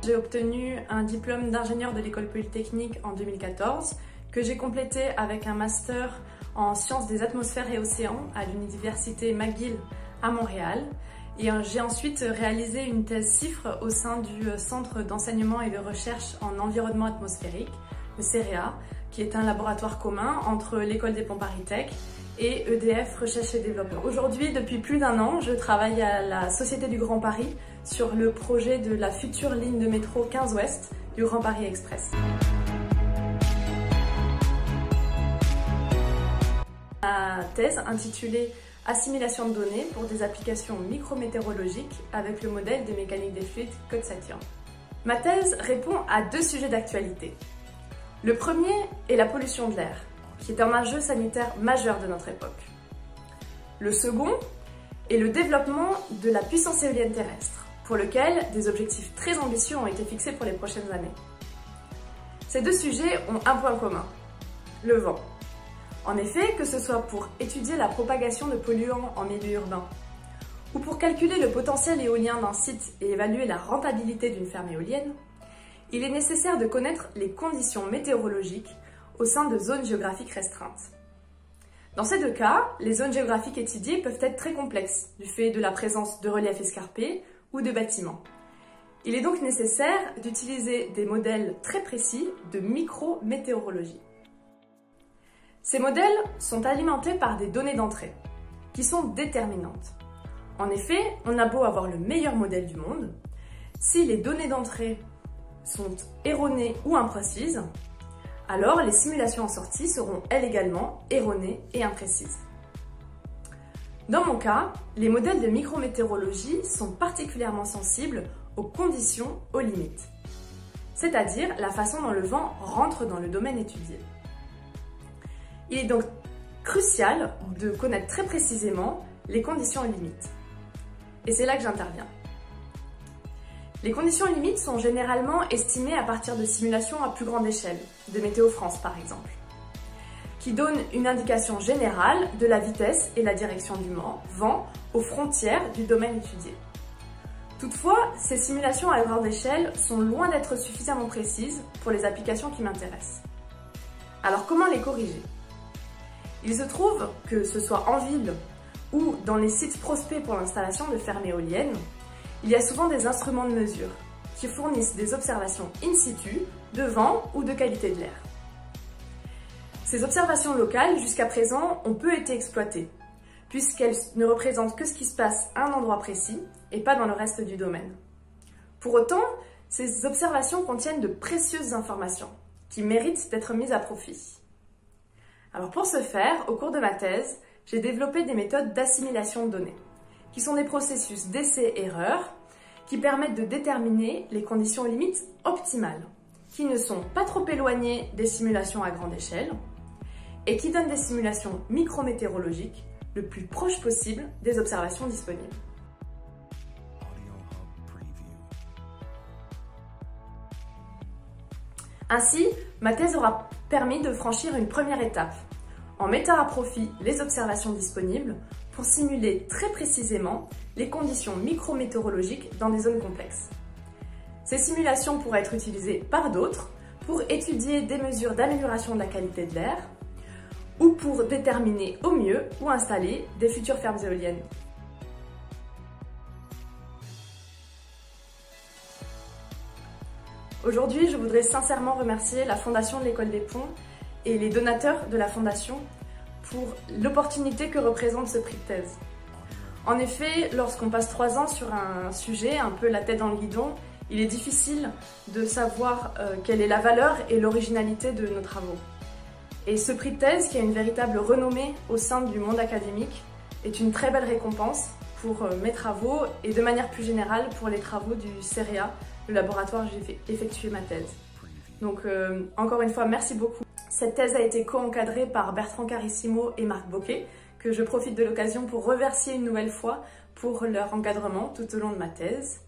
j'ai obtenu un diplôme d'ingénieur de l'école polytechnique en 2014, que j'ai complété avec un master en sciences des atmosphères et océans à l'université McGill à Montréal. Et j'ai ensuite réalisé une thèse CIFRE au sein du Centre d'enseignement et de recherche en environnement atmosphérique, le CEREA, qui est un laboratoire commun entre l'école des Ponts ParisTech et EDF Recherche et Développement. Aujourd'hui, depuis plus d'1 an, je travaille à la Société du Grand Paris sur le projet de la future ligne de métro 15 Ouest du Grand Paris Express. Ma thèse intitulée « Assimilation de données pour des applications micrométéorologiques avec le modèle de mécanique des fluides Code-Saturn ». Ma thèse répond à 2 sujets d'actualité. Le premier est la pollution de l'air, qui est un enjeu sanitaire majeur de notre époque. Le second est le développement de la puissance éolienne terrestre, pour lequel des objectifs très ambitieux ont été fixés pour les prochaines années. Ces 2 sujets ont un point commun, le vent. En effet, que ce soit pour étudier la propagation de polluants en milieu urbain, ou pour calculer le potentiel éolien d'un site et évaluer la rentabilité d'une ferme éolienne, il est nécessaire de connaître les conditions météorologiques au sein de zones géographiques restreintes. Dans ces 2 cas, les zones géographiques étudiées peuvent être très complexes, du fait de la présence de reliefs escarpés ou de bâtiments. Il est donc nécessaire d'utiliser des modèles très précis de micrométéorologie. Ces modèles sont alimentés par des données d'entrée, qui sont déterminantes. En effet, on a beau avoir le meilleur modèle du monde, si les données d'entrée sont erronées ou imprécises, alors les simulations en sortie seront elles également erronées et imprécises. Dans mon cas, les modèles de micrométéorologie sont particulièrement sensibles aux conditions aux limites, c'est-à-dire la façon dont le vent rentre dans le domaine étudié. Il est donc crucial de connaître très précisément les conditions aux limites. Et c'est là que j'interviens. Les conditions limites sont généralement estimées à partir de simulations à plus grande échelle, de Météo France par exemple, qui donnent une indication générale de la vitesse et la direction du vent aux frontières du domaine étudié. Toutefois, ces simulations à grande échelle sont loin d'être suffisamment précises pour les applications qui m'intéressent. Alors comment les corriger? Il se trouve que ce soit en ville ou dans les sites prospects pour l'installation de fermes éoliennes, il y a souvent des instruments de mesure qui fournissent des observations in situ de vent ou de qualité de l'air. Ces observations locales, jusqu'à présent, ont peu été exploitées, puisqu'elles ne représentent que ce qui se passe à un endroit précis et pas dans le reste du domaine. Pour autant, ces observations contiennent de précieuses informations qui méritent d'être mises à profit. Alors pour ce faire, au cours de ma thèse, j'ai développé des méthodes d'assimilation de données, qui sont des processus d'essai-erreur qui permettent de déterminer les conditions limites optimales, qui ne sont pas trop éloignées des simulations à grande échelle et qui donnent des simulations micrométéorologiques le plus proche possible des observations disponibles. Ainsi, ma thèse aura permis de franchir une première étape, en mettant à profit les observations disponibles pour simuler très précisément les conditions micrométéorologiques dans des zones complexes. Ces simulations pourraient être utilisées par d'autres pour étudier des mesures d'amélioration de la qualité de l'air ou pour déterminer au mieux où installer des futures fermes éoliennes. Aujourd'hui, je voudrais sincèrement remercier la Fondation de l'École des Ponts et les donateurs de la Fondation pour l'opportunité que représente ce prix de thèse. En effet, lorsqu'on passe 3 ans sur un sujet, un peu la tête dans le guidon, il est difficile de savoir quelle est la valeur et l'originalité de nos travaux. Et ce prix de thèse, qui a une véritable renommée au sein du monde académique, est une très belle récompense pour mes travaux et de manière plus générale pour les travaux du CEREA, le laboratoire où j'ai effectué ma thèse. Donc encore une fois, merci beaucoup. Cette thèse a été co-encadrée par Bertrand Carissimo et Marc Bocquet, que je profite de l'occasion pour remercier une nouvelle fois pour leur encadrement tout au long de ma thèse.